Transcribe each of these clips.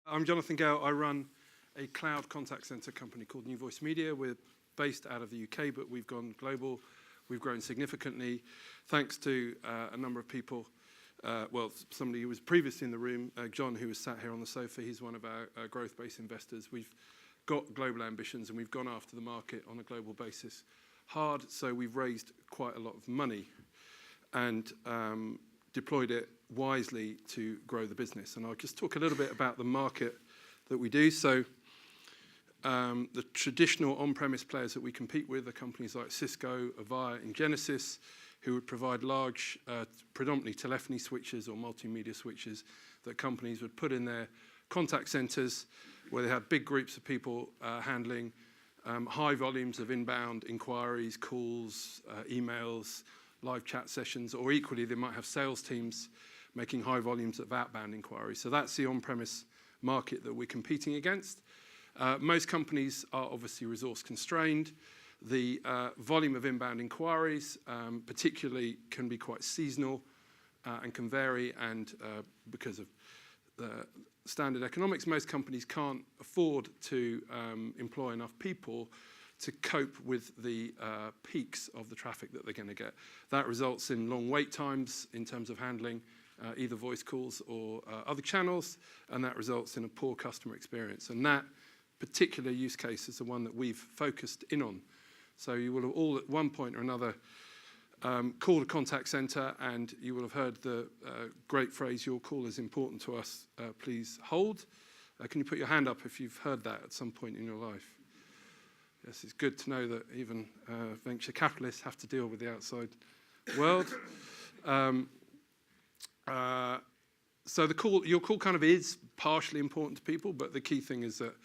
I'm Jonathan Gale. I run a cloud contact center company called NewVoiceMedia. We're based out of the UK, but we've gone global. We've grown significantly thanks to a number of people. Somebody who was previously in the room, John, who was sat here on the sofa. He's one of our growth-based investors. We've got global ambitions, and we've gone after the market on a global basis hard. So we've raised quite a lot of money and deployed it wisely to grow the business. And I'll just talk a little bit about the market that we do. So the traditional on-premise players that we compete with are companies like Cisco, Avaya, and Genesys, who would provide large, predominantly telephony switches or multimedia switches that companies would put in their contact centers, where they had big groups of people handling high volumes of inbound inquiries, calls, emails, live chat sessions, or equally they might have sales teams making high volumes of outbound inquiries. So that's the on-premise market that we're competing against. Most companies are obviously resource constrained. The volume of inbound inquiries particularly can be quite seasonal and can vary, and because of the standard economics, most companies can't afford to employ enough people to cope with the peaks of the traffic that they're going to get. That results in long wait times in terms of handling either voice calls or other channels, and that results in a poor customer experience. And that particular use case is the one that we've focused in on. So you will have all at one point or another called a contact center, and you will have heard the great phrase, "Your call is important to us, please hold." Can you put your hand up if you've heard that at some point in your life? Yes, it's good to know that even venture capitalists have to deal with the outside world. So your call kind of is partially important to people, but the key thing is that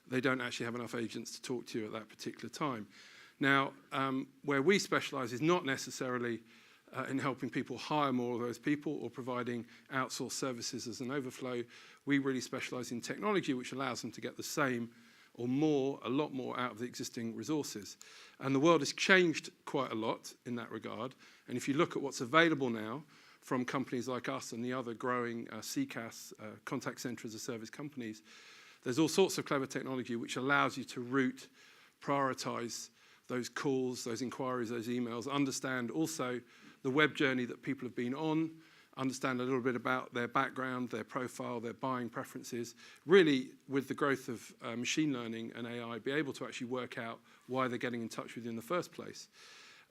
they don't actually have enough agents to talk to you at that particular time. Now, where we specialize is not necessarily in helping people hire more of those people or providing outsourced services as an overflow. We really specialize in technology, which allows them to get the same or more, a lot more out of the existing resources. And the world has changed quite a lot in that regard. And if you look at what's available now from companies like us and the other growing CCaaS, contact center as a service companies, there's all sorts of clever technology which allows you to route, prioritize those calls, those inquiries, those emails, understand also the web journey that people have been on, understand a little bit about their background, their profile, their buying preferences. Really, with the growth of machine learning and AI, be able to actually work out why they're getting in touch with you in the first place.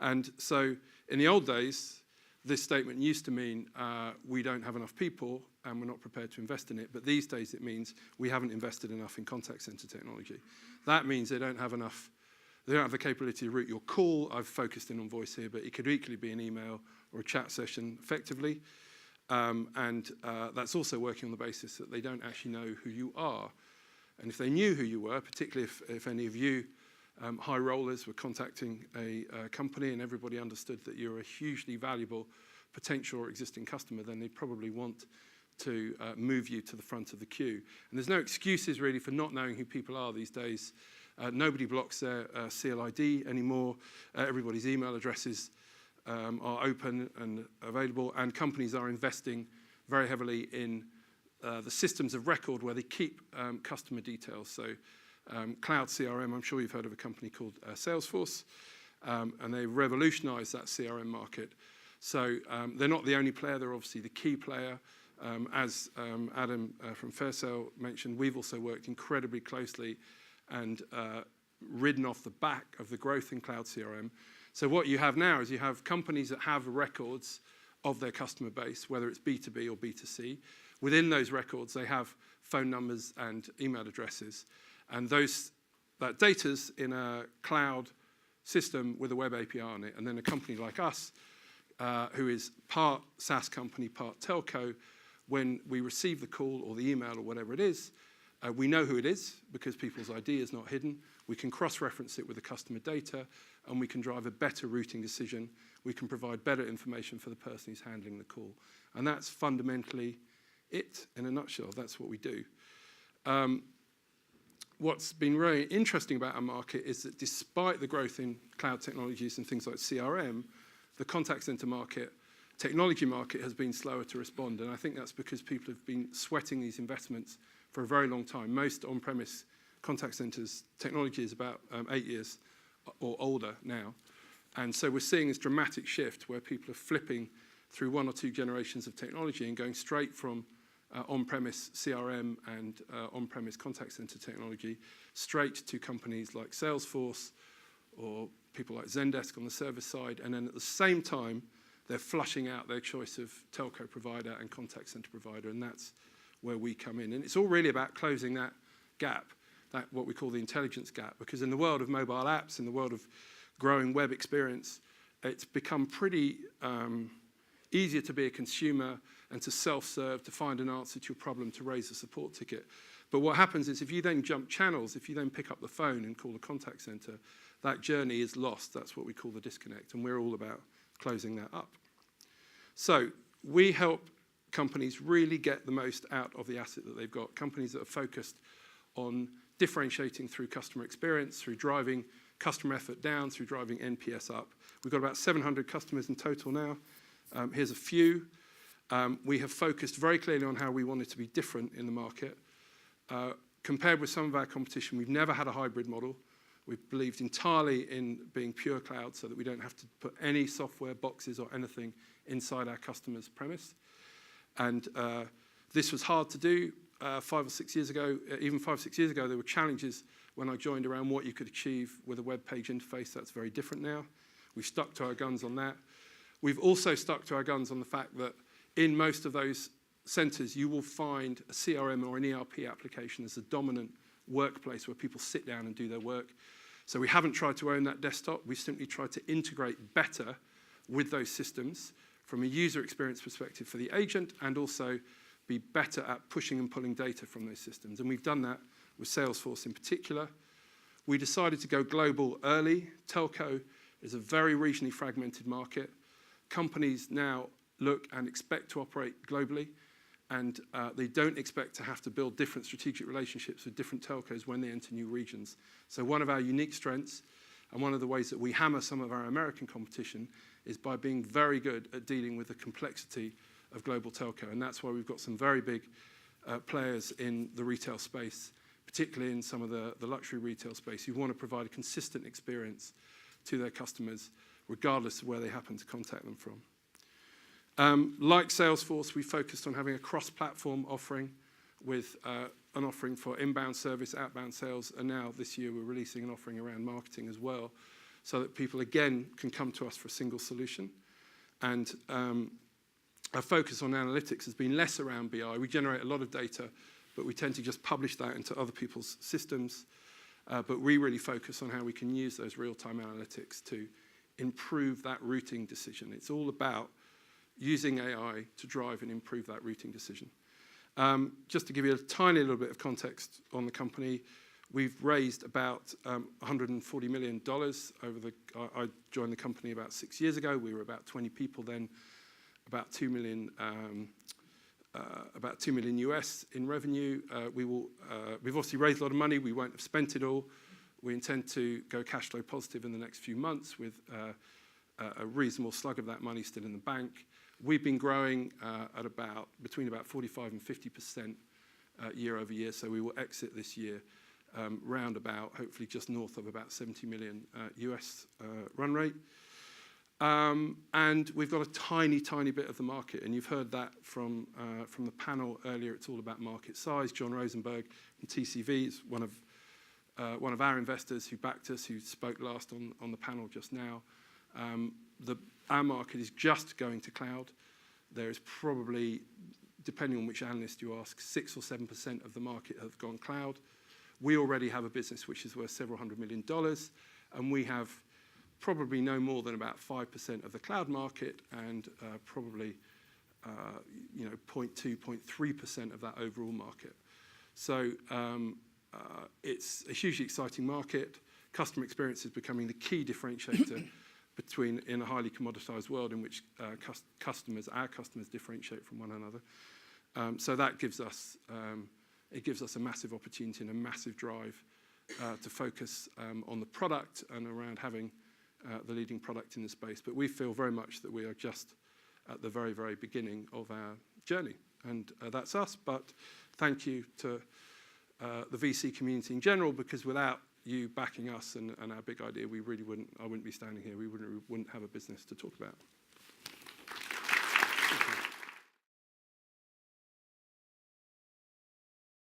And so in the old days, this statement used to mean we don't have enough people and we're not prepared to invest in it. But these days it means we haven't invested enough in contact center technology. That means they don't have the capability to route your call. I've focused in on voice here, but it could equally be an email or a chat session effectively. That's also working on the basis that they don't actually know who you are. And if they knew who you were, particularly if any of you high rollers were contacting a company and everybody understood that you're a hugely valuable potential or existing customer, then they'd probably want to move you to the front of the queue. And there's no excuses really for not knowing who people are these days. Nobody blocks their CLID anymore. Everybody's email addresses are open and available, and companies are investing very heavily in the systems of record where they keep customer details. So cloud CRM, I'm sure you've heard of a company called Salesforce, and they revolutionized that CRM market. So they're not the only player, they're obviously the key player. As Adam from Fairsail mentioned, we've also worked incredibly closely and ridden off the back of the growth in cloud CRM. So what you have now is you have companies that have records of their customer base, whether it's B2B or B2C. Within those records, they have phone numbers and email addresses. And that data's in a cloud system with a web API on it. And then a company like us, who is part SaaS company, part telco, when we receive the call or the email or whatever it is, we know who it is because people's ID is not hidden. We can cross-reference it with the customer data, and we can drive a better routing decision. We can provide better information for the person who's handling the call. And that's fundamentally it in a nutshell. That's what we do. What's been really interesting about our market is that despite the growth in cloud technologies and things like CRM, the contact center market technology market has been slower to respond, and I think that's because people have been sweating these investments for a very long time. Most on-premise contact centers technology is about 8 years or older now, and so we're seeing this dramatic shift where people are flipping through 1 or 2 generations of technology and going straight from on-premise CRM and on-premise contact center technology straight to companies like Salesforce or people like Zendesk on the service side, and then at the same time they're flushing out their choice of telco provider and contact center provider, and that's where we come in. And it's all really about closing that gap, that what we call the intelligence gap, because in the world of mobile apps, in the world of growing web experience, it's become pretty easier to be a consumer and to self-serve, to find an answer to your problem, to raise a support ticket. But what happens is if you then jump channels, if you then pick up the phone and call a contact center, that journey is lost. That's what we call the disconnect, and we're all about closing that up. So we help companies really get the most out of the asset that they've got, companies that are focused on differentiating through customer experience, through driving customer effort down, through driving NPS up. We've got about 700 customers in total now. Here's a few. We have focused very clearly on how we wanted to be different in the market. Compared with some of our competition, we've never had a hybrid model. We've believed entirely in being pure cloud so that we don't have to put any software boxes or anything inside our customer's premise. And this was hard to do 5 or 6 years ago. Even 5 or 6 years ago, there were challenges when I joined around what you could achieve with a web page interface. That's very different now. We've stuck to our guns on that. We've also stuck to our guns on the fact that in most of those centers, you will find a CRM or an ERP application as a dominant workplace where people sit down and do their work. So we haven't tried to own that desktop. We simply tried to integrate better with those systems from a user experience perspective for the agent, and also be better at pushing and pulling data from those systems. And we've done that with Salesforce in particular. We decided to go global early. Telco is a very regionally fragmented market. Companies now look and expect to operate globally, and they don't expect to have to build different strategic relationships with different telcos when they enter new regions. So one of our unique strengths, and one of the ways that we hammer some of our American competition, is by being very good at dealing with the complexity of global telco. And that's why we've got some very big players in the retail space, particularly in some of the luxury retail space, who want to provide a consistent experience to their customers, regardless of where they happen to contact them from. Like Salesforce, we focused on having a cross-platform offering with an offering for inbound service, outbound sales, and now this year we're releasing an offering around marketing as well, so that people again can come to us for a single solution. And our focus on analytics has been less around BI. We generate a lot of data, but we tend to just publish that into other people's systems. But we really focus on how we can use those real-time analytics to improve that routing decision. It's all about using AI to drive and improve that routing decision. Just to give you a tiny little bit of context on the company, we've raised about $140 million I joined the company about 6 years ago. We were about 20 people then, about $2 million US in revenue. We've obviously raised a lot of money. We won't have spent it all. We intend to go cash flow positive in the next few months with a reasonable slug of that money still in the bank. We've been growing at between about 45 and 50% year over year, so we will exit this year round about, hopefully just north of about 70 million US run rate. And we've got a tiny, tiny bit of the market, and you've heard that from the panel earlier. It's all about market size. John Rosenberg from TCV is one of our investors who backed us, who spoke last on the panel just now. Our market is just going to cloud. There is probably, depending on which analyst you ask, 6 or 7% of the market have gone cloud. We already have a business which is worth several $100 million, and we have probably no more than about 5% of the cloud market, and probably 0.2, 0.3% of that overall market. So it's a hugely exciting market. Customer experience is becoming the key differentiator in a highly commoditized world in which our customers differentiate from one another. So that gives us a massive opportunity and a massive drive to focus on the product and around having the leading product in the space. But we feel very much that we are just at the very, very beginning of our journey. And that's us, but thank you to the VC community in general, because without you backing us and our big idea, I wouldn't be standing here. We wouldn't have a business to talk about.